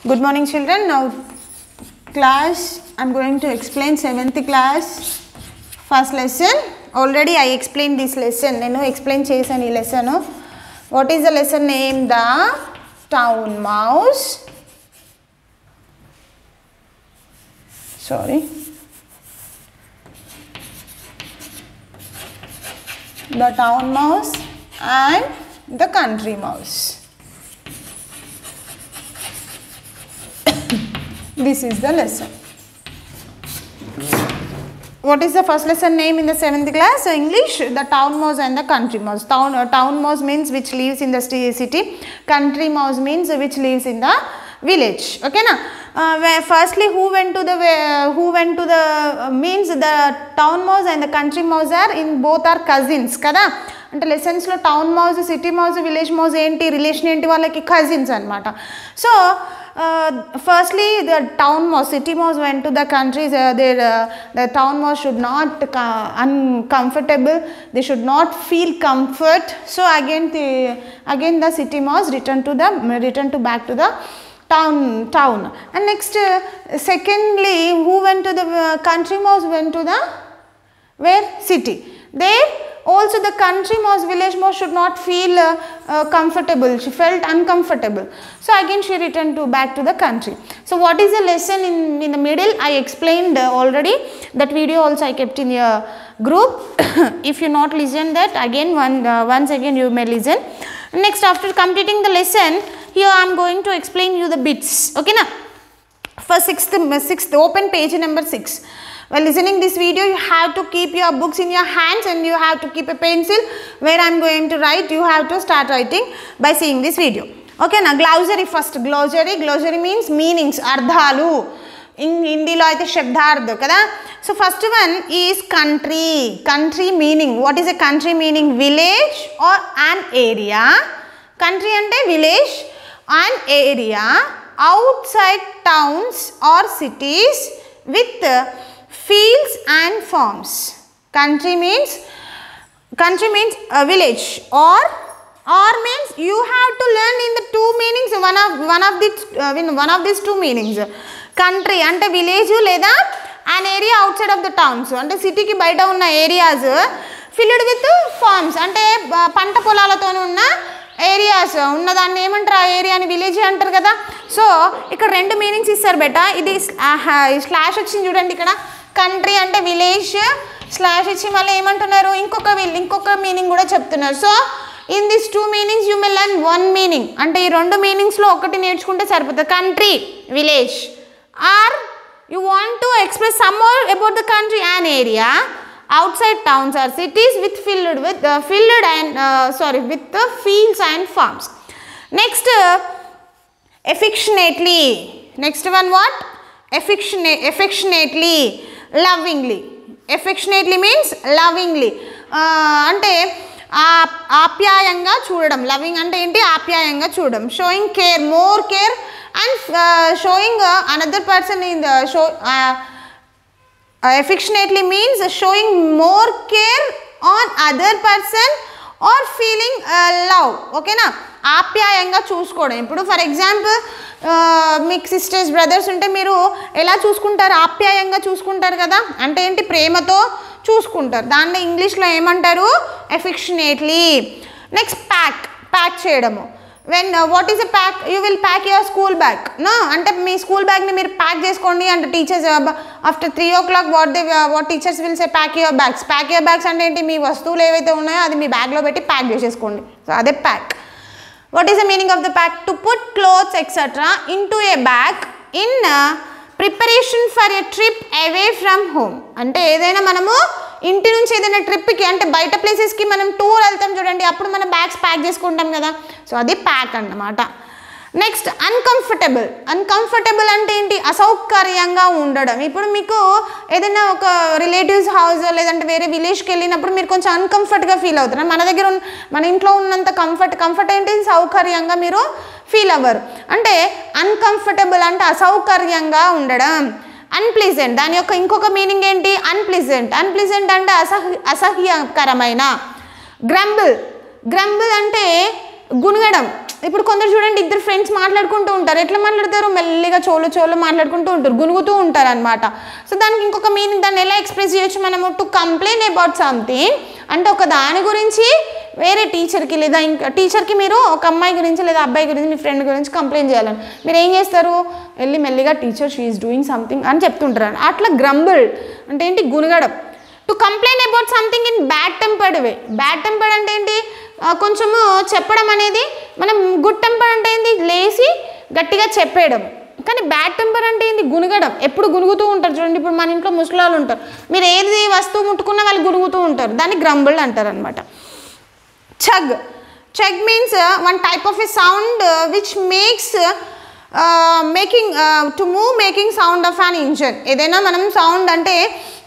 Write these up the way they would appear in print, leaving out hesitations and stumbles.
Good morning children. Now class I am going to explain 7th class first lesson. Already I explained this lesson. Nenu explain chesanu ee lesson. What is the lesson name? The town mouse. Sorry. The town mouse and the country mouse. This is the lesson. What is the first lesson name in the 7th class? English, the town mouse and the country mouse. Town mouse means which lives in the city. Country mouse means which lives in the village. Okay na? Firstly, who went to the means the town mouse and the country mouse are in both are cousins kada. అంటే లెసన్స్లో town mouse city mouse village mouse ఏంటి relation ఏంటి వాళ్ళకి cousins అనమాట. So firstly the town mouse, city mouse went to the countries. The town mouse should not uncomfortable, they should not feel comfort. So again the city mouse returned to back to the town. And next secondly, who went to the country mouse went to the where city. There also the country mouse, village mouse should not feel comfortable. She felt uncomfortable. So again she returned back to the country. So what is the lesson in the middle? I explained already. That video also I kept in your group. If you not listen that, again once again you may listen. Next, after completing the lesson, here I am going to explain you the bits. Okay na? For sixth open page number 6. While listening this video, you have to keep your books in your hands and you have to keep a pencil where I am going to write. You have to start writing by seeing this video. Okay na? Glossary first. Glossary means meanings, ardhalu. In Hindi lo aithe shabdarth kada. So first one is country. Country meaning. What is a country meaning? Village or an area. Country ante village, an area outside towns or cities with fields and farms. Country means a village or means you have to learn in the two meanings, one of these two meanings. Country ante village leda an area outside of the towns ante city ki baita unna areas filled with farms ante panta పొలాలతో ఉన్న areas ఉన్నదాన్ని ఏమంటారు? ఆ ఏరియాని village అంటారు కదా. So ఇక్కడ రెండు meanings ఇస్తారు బేటా. ఇది స్లాష్ వచ్చింది చూడండి ఇక్కడ. కంట్రీ అంటే విలేజ్, స్లాష్ ఇచ్చి మళ్ళీ ఏమంటున్నారు? ఇంకొక మీనింగ్ కూడా చెప్తున్నారు. So in this two meanings you may learn one meaning. అంటే ఈ రెండు మీనింగ్స్లో ఒకటి నేర్చుకుంటే సరిపోతుంది. Country, village. Or you want to express some more about the country, an area outside towns or cities with with the fields and farms. Next, affectionately. Next one what? Affectionately, lovingly. Affectionately means lovingly. అంటే ఆప్యాయంగా చూడడం. Loving అంటే ఏంటి? ఆప్యాయంగా చూడడం. Showing care, more care and showing another person in the show. Affectionately means showing more care on other person or feeling love. Okay na? ఆప్యాయంగా చూసుకోవడం. ఇప్పుడు ఫర్ ఎగ్జాంపుల్ మీకు సిస్టర్స్ బ్రదర్స్ ఉంటే మీరు ఎలా చూసుకుంటారు? ఆప్యాయంగా చూసుకుంటారు కదా. అంటే ఏంటి? ప్రేమతో చూసుకుంటారు. దాన్ని ఇంగ్లీష్లో ఏమంటారు? ఎఫెక్షనేట్లీ. నెక్స్ట్ ప్యాక్ చేయడము. When what is a pack? You will pack your school bag. No అంటే మీ స్కూల్ బ్యాగ్ని మీరు ప్యాక్ చేసుకోండి అంటే teachers after 3 o'clock what teachers will say pack your bags. Pack your bags అంటే ఏంటి? మీ వస్తువులు ఏవైతే ఉన్నాయో అది మీ బ్యాగ్లో పెట్టి ప్యాక్ చేసేసుకోండి. సో అదే pack. What is the meaning of the pack? To put clothes etcetera in to A bag in preparation for a trip away from home. అంటే ఏదైనా మనము ఇంటి నుంచి ఏదైనా ట్రిప్కి అంటే బయట ప్లేసెస్కి మనం టూర్ వెళ్తాం చూడండి, అప్పుడు మనం బ్యాగ్స్ ప్యాక్ చేసుకుంటాం కదా. సో అది ప్యాక్ అన్నమాట. నెక్స్ట్ అన్కంఫర్టబుల్ అంటే ఏంటి? అసౌకర్యంగా ఉండడం. ఇప్పుడు మీకు ఏదైనా ఒక రిలేటివ్స్ హౌస్ లేదంటే వేరే విలేజ్కి వెళ్ళినప్పుడు మీరు కొంచెం అన్కంఫర్ట్గా ఫీల్ అవుతారు. మన ఇంట్లో ఉన్నంత కంఫర్ట్ ఏంటి? సౌకర్యంగా మీరు ఫీల్ అవ్వరు. అంటే అన్కంఫర్టబుల్ అంటే అసౌకర్యంగా ఉండడం. అన్ప్లీజెంట్, దాని యొక్క ఇంకొక మీనింగ్ ఏంటి? అన్ప్లీజెంట్ అంటే అసహ్యకరమైన. గ్రంబుల్ అంటే గుణగడం. ఇప్పుడు కొందరు చూడండి, ఇద్దరు ఫ్రెండ్స్ మాట్లాడుకుంటూ ఉంటారు. ఎట్లా మాట్లాడతారు? మెల్లిగా చోలు మాట్లాడుకుంటూ ఉంటారు, గునుగుతూ ఉంటారు అనమాట. సో దానికి ఇంకొక మీనింగ్, దాన్ని ఎలా ఎక్స్ప్రెస్ చేయొచ్చు మనము? టు కంప్లైన్ అబౌట్ సంథింగ్ అంటే ఒక దాని గురించి వేరే టీచర్కి లేదా ఇంకా టీచర్కి మీరు ఒక అమ్మాయి గురించి లేదా అబ్బాయి గురించి మీ ఫ్రెండ్ గురించి కంప్లైంట్ చేయాలని మీరు ఏం చేస్తారు? వెళ్ళి మెల్లిగా teacher she is doing something అని చెప్తుంటారు. అట్లా గ్రంబుల్ అంటే ఏంటి? గునగడం. To complain about something in bad tempered way. Bad tempered అంటే ఏంటి? కొంచెము చెప్పడం అనేది. మనం గుడ్ టెంపర్ అంటే ఏంటి? లేసి గట్టిగా చెప్పేయడం. కానీ బ్యాడ్ టెంపర్ అంటే ఏంటి? గునగడం. ఎప్పుడు గునుగుతూ ఉంటారు చూడండి. ఇప్పుడు మన ఇంట్లో ముసలాళ్ళు ఉంటారు, మీరు ఏది వస్తువు ముట్టుకున్నా వాళ్ళు గునుగుతూ ఉంటారు, దాన్ని గ్రంబుల్ అంటారు అనమాట. Chug. Chug means one type of a sound which makes to move making sound of an engine. ఏదైనా మనం సౌండ్ అంటే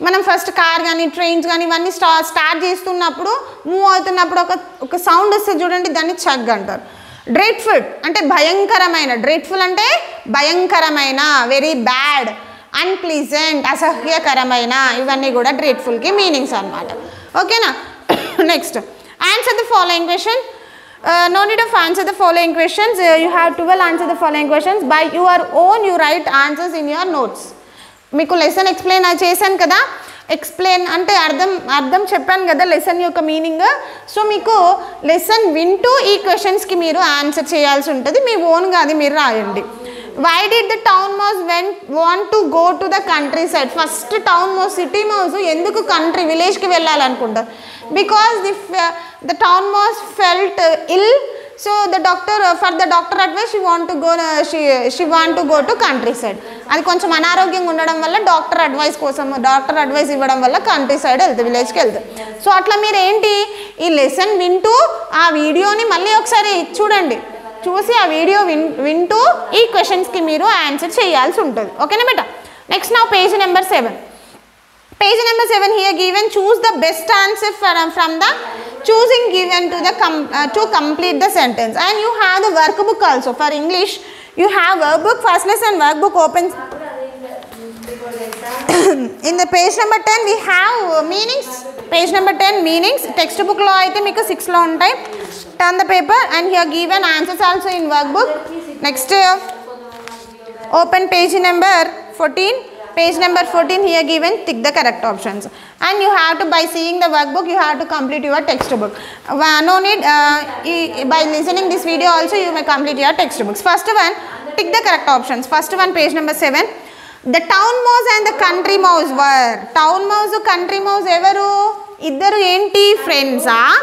మనం ఫస్ట్ కార్ కానీ ట్రైన్స్ కానీ ఇవన్నీ స్టార్ట్ చేస్తున్నప్పుడు మూవ్ అవుతున్నప్పుడు ఒక సౌండ్ వస్తుంది చూడండి, దాన్ని చగ్ అంటారు. డ్రెడ్ఫుల్ అంటే భయంకరమైన. డ్రెడ్ఫుల్ అంటే భయంకరమైన, వెరీ బ్యాడ్, అన్ప్లీజెంట్, అసహ్యకరమైన, ఇవన్నీ కూడా డ్రెడ్ఫుల్కి మీనింగ్స్ అనమాట. ఓకేనా? Next, answer the following question. No need of answer the following questions. You have 12 answer the following questions. By your own you write answers in your notes. మీకు lesson explain చేశాను కదా, explain అంటే అర్థం చెప్పాను కదా lesson యొక్క meaning. So మీకు lesson వింటూ ఈ క్వశ్చన్స్కి మీరు ఆన్సర్ చేయాల్సి ఉంటుంది, మీ ఓన్గా అది మీరు రాయండి. Why did the town mouse want to go to the country side? First town mouse, city mouse ఎందుకు కంట్రీ విలేజ్కి వెళ్ళాలనుకుంటారు? Because the town mouse felt ill, so for the doctor advice she want to go to countryside. అది కొంచెం అనారోగ్యంగా ఉండడం వల్ల doctor advice ఇవ్వడం వల్ల కంట్రీ సైడ్ వెళ్తుంది, విలేజ్కి వెళ్తుంది. సో అట్లా మీరు ఏంటి, ఈ లెసన్ వింటూ ఆ వీడియోని మళ్ళీ ఒకసారి చూడండి, చూసి ఆ వీడియో వింటూ ఈ క్వశ్చన్స్కి మీరు ఆన్సర్ చేయాల్సి ఉంటుంది. ఓకేనా బేటా? నెక్స్ట్ నా page number 7. Page number 7 here given, choose the best answer from the choosing given to complete the sentence. And you have the workbook also. For English you have workbook, first lesson workbook open. In the page number 10 we have meanings. Page number 10 meanings. Textbook lo aithe meeku 6 lo untayi. Turn the paper and here given answers also in workbook. Next open page number 14. Page number 14 here given, tick the correct options. And you have to, by seeing the workbook, you have to complete your textbook. No need, by listening this video also you may complete your textbooks. First one, tick the correct options. First one, page number 7. The town mouse and the country mouse were. Town mouse, country mouse evaru? Iddaru enti friends ah,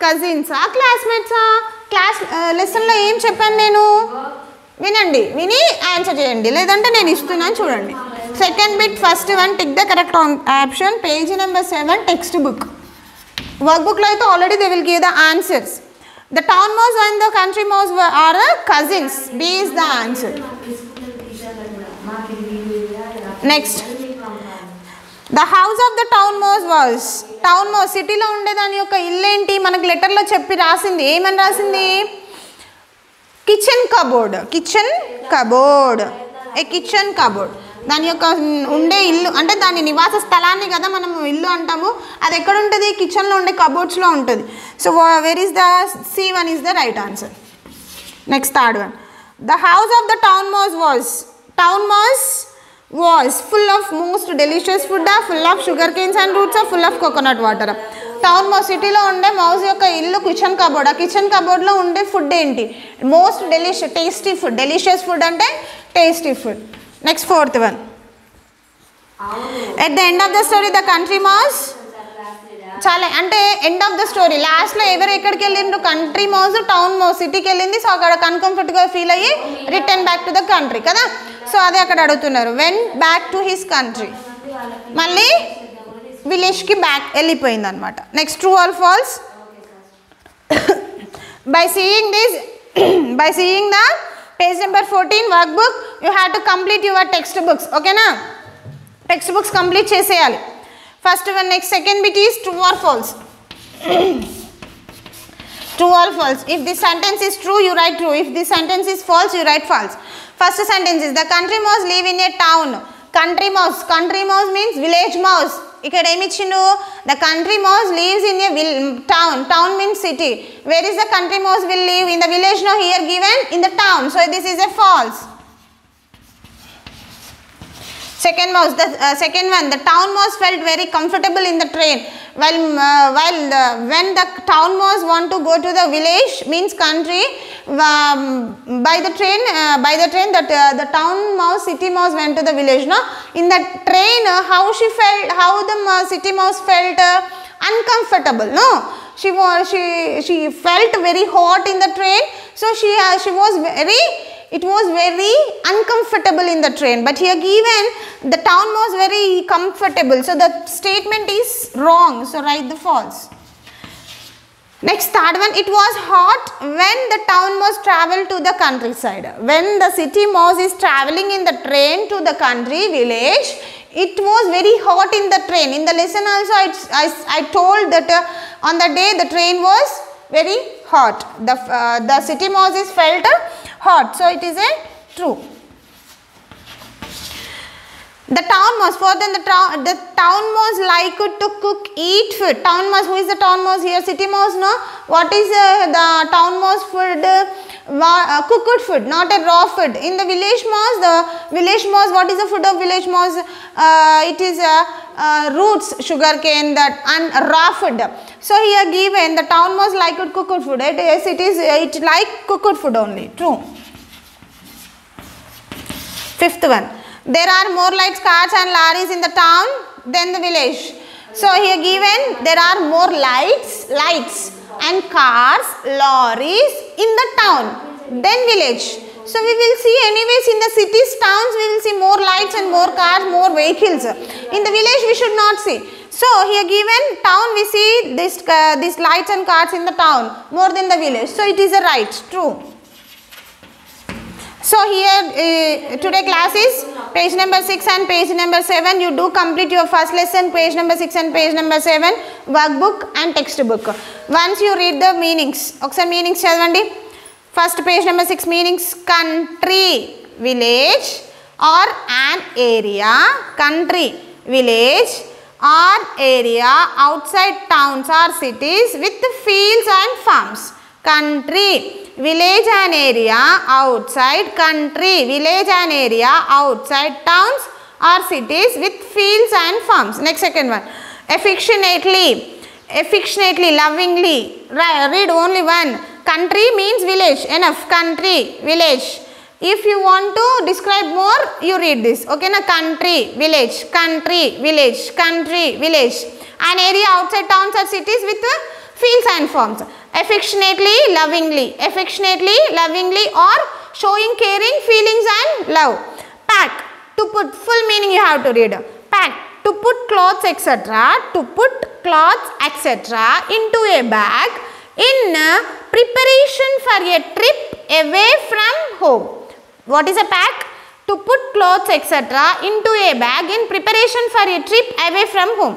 cousins ah, classmates ah? Class lesson lo em cheppanu nenu? వినండి, విని answer చేయండి, లేదంటే నేను ఇస్తున్నాను చూడండి. Second bit, first one, tick the correct option. Page number 7 text book. Work బుక్లో అయితే already they will give the answers. The town mouse and the country mouse are cousins. B is the answer. Next, the house of the town mouse was. Town mouse సిటీలో ఉండేదాని యొక్క ఇల్లు ఏంటి? మనకు లెటర్లో చెప్పి రాసింది, ఏమని రాసింది? Kitchen cupboard. కిచెన్ కబోర్డ్, ఏ కిచెన్ కబోర్డ్. దాని యొక్క ఉండే ఇల్లు అంటే దాని నివాస స్థలాన్ని కదా మనం ఇల్లు అంటాము. అది ఎక్కడ ఉంటుంది? కిచెన్లో ఉండే కబోర్డ్స్లో ఉంటుంది. So where is the C1 is the right answer. Next third one, the house of the town mouse was. Town mouse was full of most delicious food, full of sugar canes and roots, full of coconut water. Town mouse సిటీలో ఉండే mouse యొక్క ఇల్లు kitchen cupboard. ఆ kitchen కబోర్డ్లో ఉండే food ఏంటి? Most tasty food. Delicious food అంటే tasty food. Next fourth one, at the end of the story the country mouse. చాలా అంటే ఎండ్ ఆఫ్ ద స్టోరీ లాస్ట్లో ఎవరు ఎక్కడికి వెళ్ళిండ్రు? కంట్రీ మౌస్ టౌన్ మౌస్ సిటీకి వెళ్ళింది. సో అక్కడ అన్కంఫర్ట్గా ఫీల్ అయ్యి return back to the country కదా. సో అదే అక్కడ అడుగుతున్నారు, when back to his country, మళ్ళీ విలేజ్కి బ్యాక్ వెళ్ళిపోయింది అనమాట. Next, true or false. By seeing the page number 14 work book you have to complete your text books. ఓకేనా? టెక్స్ట్ బుక్స్ కంప్లీట్ చేసేయాలి. First one. Next second bit is true or false. True or false. If this sentence is true, you write true. If this sentence is false, you write false. First sentence is, the country mouse live in a town. Country mouse means village mouse. ఇక్కడ ఏమి ఇచ్చిండు, the country mouse leaves in a town. Town means city. Where is the country mouse will leave? In the village. No, here given in the town. So this is a false. Second mouse, the second one, the town mouse felt very comfortable in the train. When the town mouse want to go to the village, means country, by the train that the town mouse, city mouse went to the village. No, in the train, how she felt, how the city mouse felt uncomfortable. No, she felt very hot in the train. So she was very. It was very uncomfortable in the train, but here given the town was very comfortable. So the statement is wrong. So write the false. Next, third one, it was hot when the town mouse traveled to the countryside. When the city mouse is traveling in the train to the country village, it was very hot in the train. In the lesson also I told that on the day the train was very hot. The city mouse is felt hot. So it is a true. The town mouse, for the town mouse like to cook, eat food. Town mouse, who is the town mouse here? City mouse, no? What is the town mouse food? Cooked food, not a raw food. In the village mouse, what is the food of village mouse? It is roots, sugarcane, that and raw food. So here given the town mouse like cooked food. Yes, it like cooked food only. True. Fifth one. There are more lights, cars and lorries in the town than the village. So here given there are more lights and cars, lorries in the town than village. So we will see anyways in the cities, towns we will see more lights and more cars, more vehicles. In the village we should not see. So here given town we see this lights and cars in the town more than the village. So it is a right, true. So here today class is page number 6 and page number 7. You do complete your first lesson, page number 6 and page number 7, workbook and textbook. Once you read the meanings, oksa meanings chadavandi. First page number 6 meanings: country, village or an area. Country, village or area outside towns or cities with fields and farms. Country, village and area outside country, village and area outside towns or cities with fields and farms. Next, second one, affectionately, lovingly. Read only one. Country means village. Enough. Country, village. If you want to describe more, you read this. Okay, na? Country, village, country, village, country, village. An area outside towns or cities with fields and farms. Affectionately, lovingly or showing caring feelings and love. Pack, to put, full meaning you have to read. Pack, to put clothes etc. Into a bag in preparation for a trip away from home. What is a pack? To put clothes etc. into a bag in preparation for a trip away from home.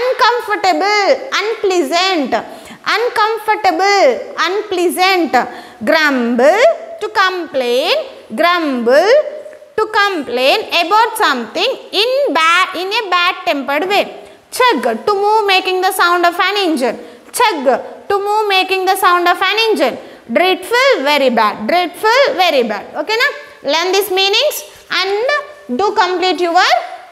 Uncomfortable, unpleasant. Grumble, to complain about something in a bad tempered way. Chug, to move making the sound of an engine. Chug, to move making the sound of an engine. Dreadful, very bad. Okay na? Learn these meanings and do complete your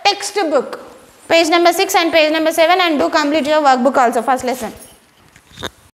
textbook. Page number 6 and page number 7, and do complete your workbook also, first lesson.